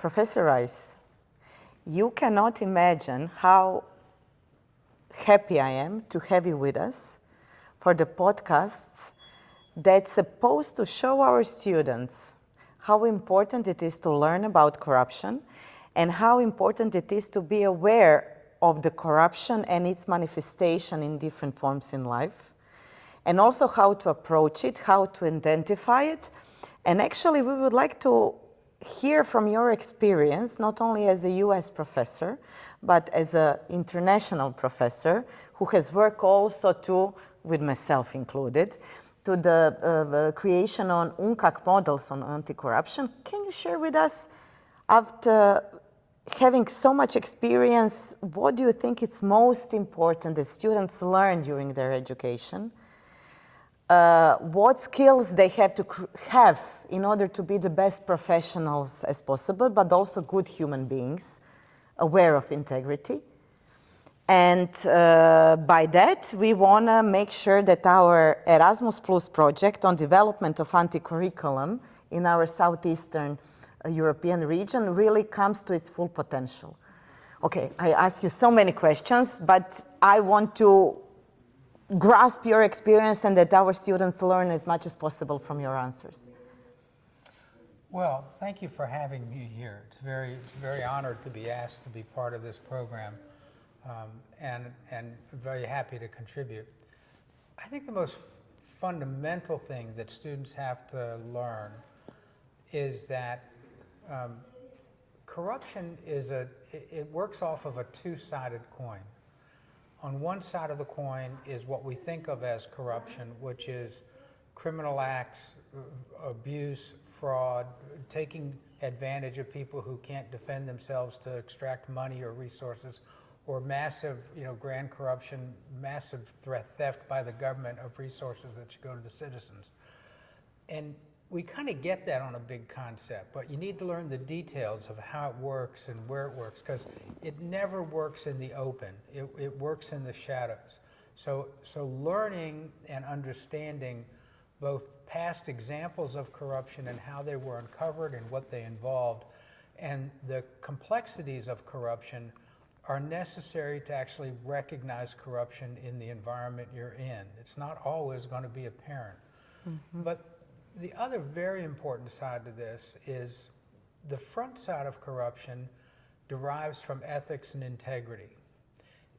Professor Rice, you cannot imagine how happy I am to have you with us for the podcasts that's supposed to show our students how important it is to learn about corruption and how important it is to be aware of the corruption and its manifestation in different forms in life, and also how to approach it, how to identify it. And actually, we would like to hear from your experience, not only as a US professor, but as an international professor who has worked also too, with myself included, to the creation on UNCAC models on anti-corruption. Can you share with us, after having so much experience, what do you think it's most important that students learn during their education? What skills they have to have in order to be the best professionals as possible, but also good human beings, aware of integrity. And by that, we want to make sure that our Erasmus Plus project on development of anti-curriculum in our southeastern European region really comes to its full potential. Okay, I ask you so many questions, but I want to grasp your experience and that our students learn as much as possible from your answers. Well, thank you for having me here. It's very honored to be asked to be part of this program, and very happy to contribute. I think the most fundamental thing that students have to learn is that corruption it works off of a two-sided coin. On one side of the coin is what we think of as corruption, which is criminal acts, abuse, fraud, taking advantage of people who can't defend themselves to extract money or resources, or massive, grand corruption, massive theft by the government of resources that should go to the citizens. And we kind of get that on a big concept, but you need to learn the details of how it works and where it works, because it never works in the open. It works in the shadows. So learning and understanding both past examples of corruption and how they were uncovered and what they involved, and the complexities of corruption are necessary to actually recognize corruption in the environment you're in. It's not always going to be apparent. Mm-hmm. But the other very important side to this is the front side of corruption derives from ethics and integrity.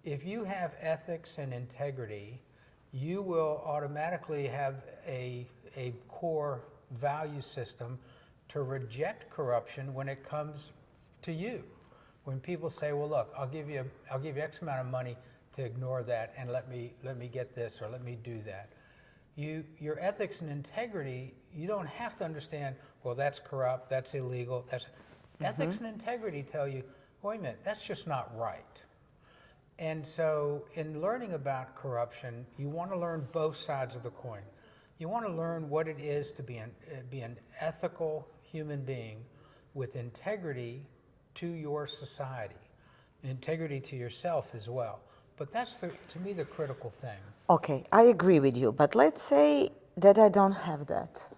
If you have ethics and integrity, you will automatically have a core value system to reject corruption when it comes to you. When people say, well, look, I'll give you X amount of money to ignore that and let me get this or let me do that. Your ethics and integrity, you don't have to understand, well, that's corrupt, that's illegal. Ethics and integrity tell you, wait a minute, that's just not right. And so in learning about corruption, you want to learn both sides of the coin. You want to learn what it is to be an ethical human being with integrity to your society, integrity to yourself as well. But that's, to me, the critical thing. Okay, I agree with you, but let's say that I don't have that.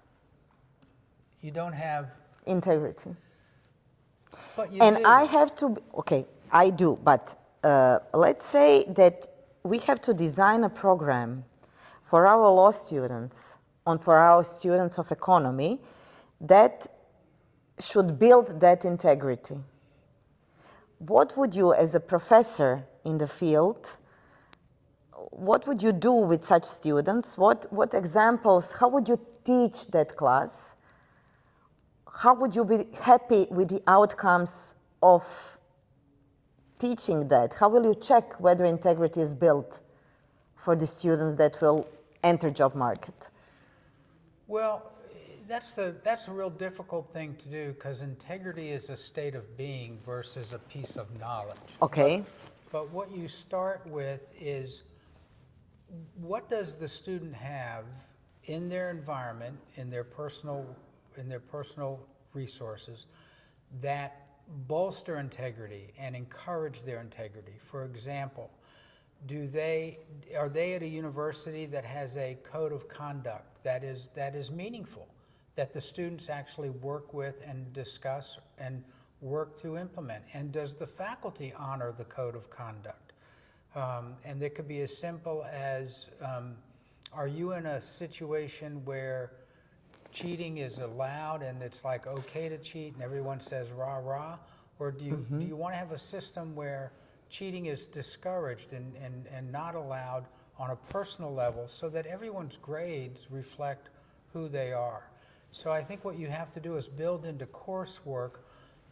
You don't have integrity. But you and do. I have to, okay, I do, but let's say that we have to design a program for our law students and for our students of economy that should build that integrity. What would you, as a professor in the field, what would you do with such students? What examples, how would you teach that class? How would you be happy with the outcomes of teaching that? How will you check whether integrity is built for the students that will enter job market? Well, that's a real difficult thing to do, because integrity is a state of being versus a piece of knowledge. Okay. But what you start with is, what does the student have in their environment, in their personal resources that bolster integrity and encourage their integrity? For example, are they at a university that has a code of conduct that is meaningful, that the students actually work with and discuss and work to implement? And does the faculty honor the code of conduct? And it could be as simple as, are you in a situation where cheating is allowed and it's like okay to cheat and everyone says rah rah? Or do you want to have a system where cheating is discouraged and not allowed on a personal level so that everyone's grades reflect who they are? So I think what you have to do is build into coursework,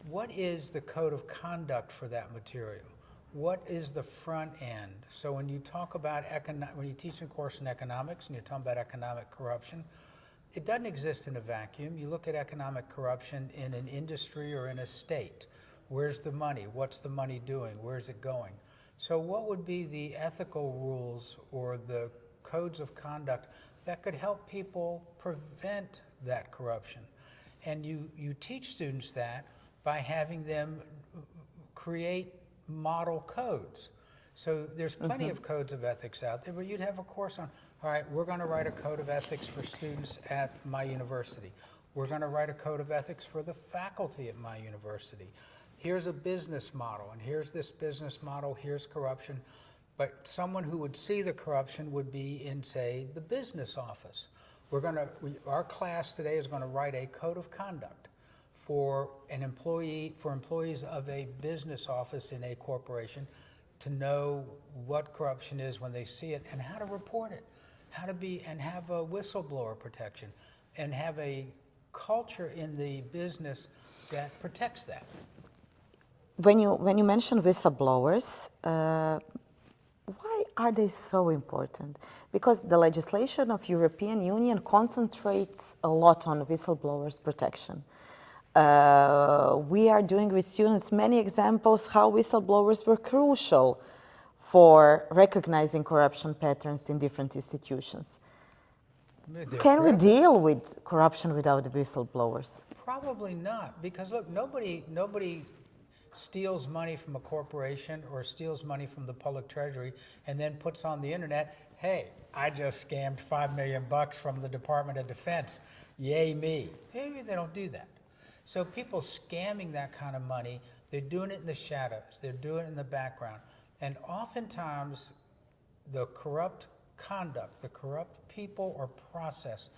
what is the code of conduct for that material? What is the front end? So when you talk about when you teach a course in economics and you're talking about economic corruption, it doesn't exist in a vacuum. You look at economic corruption in an industry or in a state. Where's the money? What's the money doing? Where's it going? So what would be the ethical rules or the codes of conduct that could help people prevent that corruption? And you teach students that by having them create model codes. So there's plenty of codes of ethics out there, but you'd have a course on, all right, we're going to write a code of ethics for students at my university. We're going to write a code of ethics for the faculty at my university. Here's a business model, and here's this business model, here's corruption. But someone who would see the corruption would be in, say, the business office. Our class today is going to write a code of conduct for employees of a business office in a corporation to know what corruption is when they see it and how to report it, and have a whistleblower protection, and have a culture in the business that protects that. When you mention whistleblowers, why are they so important? Because the legislation of European Union concentrates a lot on whistleblowers protection. We are doing with students many examples how whistleblowers were crucial for recognizing corruption patterns in different institutions. Can we deal with corruption without whistleblowers? Probably not, because look, nobody steals money from a corporation or steals money from the public treasury and then puts on the internet, hey, I just scammed $5 million from the Department of Defense, yay me. Maybe they don't do that. So people scamming that kind of money, they're doing it in the shadows, they're doing it in the background. And oftentimes the corrupt conduct, the corrupt people or process,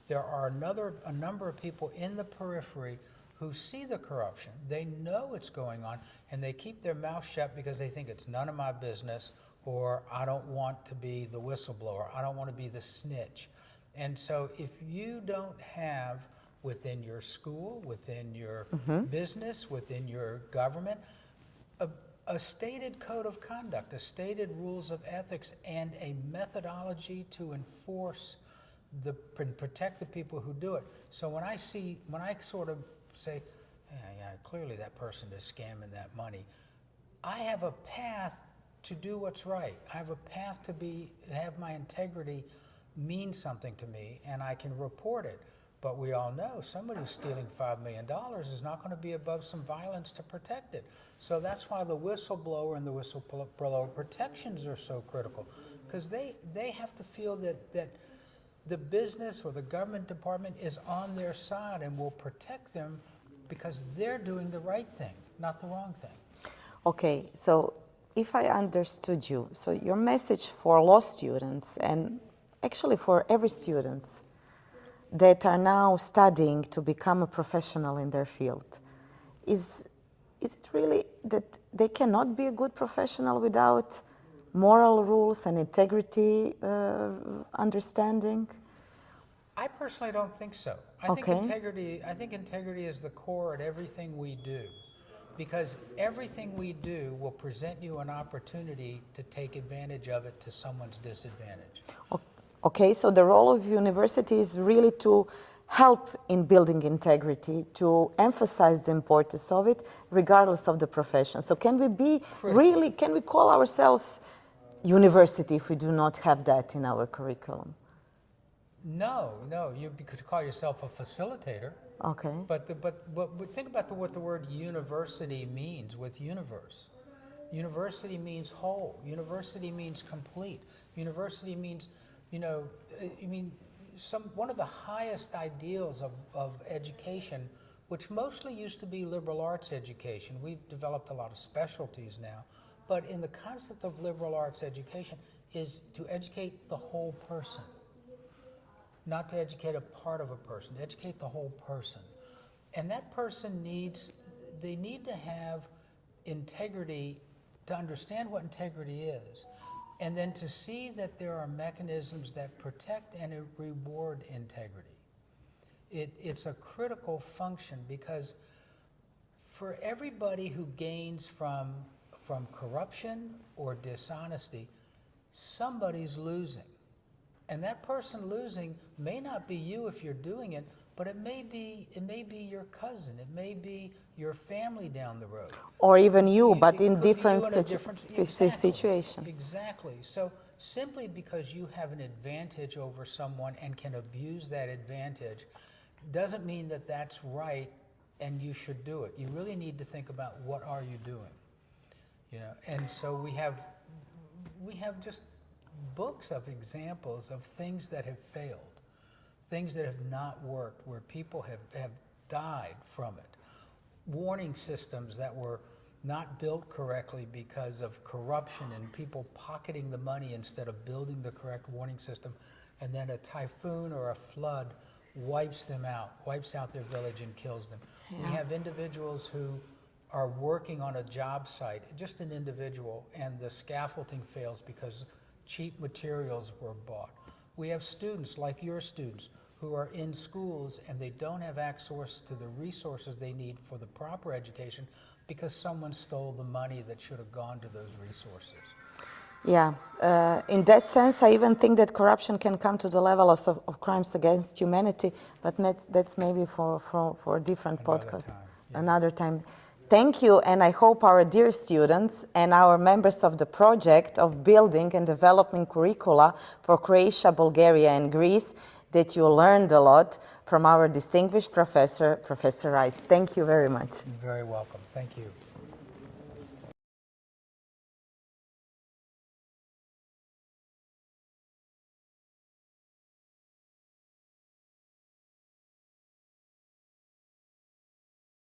there are a number of people in the periphery who see the corruption. They know it's going on, and they keep their mouth shut because they think it's none of my business, or I don't want to be the whistleblower, I don't want to be the snitch. And so if you don't have within your school, within your business, within your government, a stated code of conduct, a stated rules of ethics, and a methodology to enforce and protect the people who do it. So when I sort of say, yeah, clearly that person is scamming that money, I have a path to do what's right. I have a path to have my integrity mean something to me, and I can report it. But we all know somebody who's stealing $5 million is not going to be above some violence to protect it. So that's why the whistleblower and the whistleblower protections are so critical, because they have to feel that the business or the government department is on their side and will protect them because they're doing the right thing, not the wrong thing. Okay, so if I understood you, so your message for law students and actually for every student that are now studying to become a professional in their field, is it really that they cannot be a good professional without moral rules and integrity understanding? I personally don't think so. I think integrity is the core at everything we do, because everything we do will present you an opportunity to take advantage of it to someone's disadvantage. Okay, so the role of university is really to help in building integrity, to emphasize the importance of it, regardless of the profession. So can we call ourselves university if we do not have that in our curriculum? No, you could call yourself a facilitator. Okay. But think about what the word university means with universe. University means whole. University means complete. University means, one of the highest ideals of education which mostly used to be liberal arts education. We've developed a lot of specialties now, but in the concept of liberal arts education is to educate the whole person, not to educate a part of a person, educate the whole person. And that person they need to have integrity, to understand what integrity is, and then to see that there are mechanisms that protect and reward integrity. It's a critical function, because for everybody who gains from corruption or dishonesty, somebody's losing. And that person losing may not be you if you're doing it, but it may be your cousin, it may be your family down the road. Or even you, but in different exactly, situation. Exactly. So simply because you have an advantage over someone and can abuse that advantage doesn't mean that that's right and you should do it. You really need to think about, what are you doing? You know, and so we have just books of examples of things that have failed, things that have not worked, where people have died from it. Warning systems that were not built correctly because of corruption and people pocketing the money instead of building the correct warning system, and then a typhoon or a flood wipes them out, wipes out their village and kills them. Yeah. We have individuals who are working on a job site, just an individual, and the scaffolding fails because cheap materials were bought. We have students like your students who are in schools and they don't have access to the resources they need for the proper education because someone stole the money that should have gone to those resources. Yeah, in that sense, I even think that corruption can come to the level of crimes against humanity, but that's maybe for a different podcast, yes. Another time. Thank you, and I hope our dear students and our members of the project of building and developing curricula for Croatia, Bulgaria, and Greece, that you learned a lot from our distinguished professor, Professor Rice. Thank you very much. You're very welcome. Thank you.